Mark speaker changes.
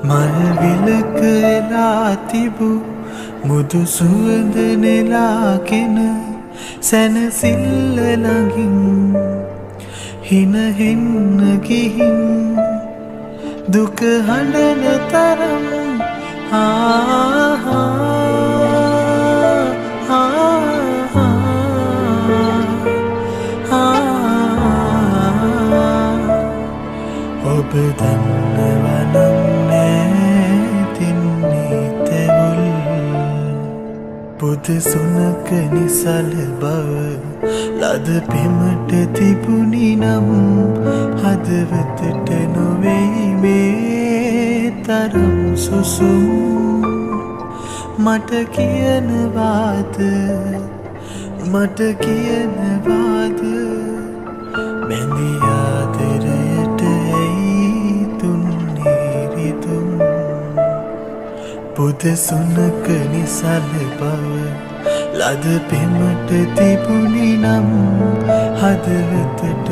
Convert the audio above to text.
Speaker 1: මල් විලක එලා තිබු මුදු සුවඳ නෙලාගෙන සැනසිල්ල ළඟින් හින හෙන්න ගිහින් දුක හඬන තරම් ඔබ දන්නවනම් නෑතින්නේ තැවුල් පුද සුනක නිසල බව ලද පෙමට තිබුණි නම් හදවතට නොවෙයි මේ තරම් සුසුම් මට කියනවාද මැදි ආදරයට ඇයි දුන්නේ රිදුම් පුද සුනක නිසල බව ලද පෙමට තිබුණි නම් හදවතට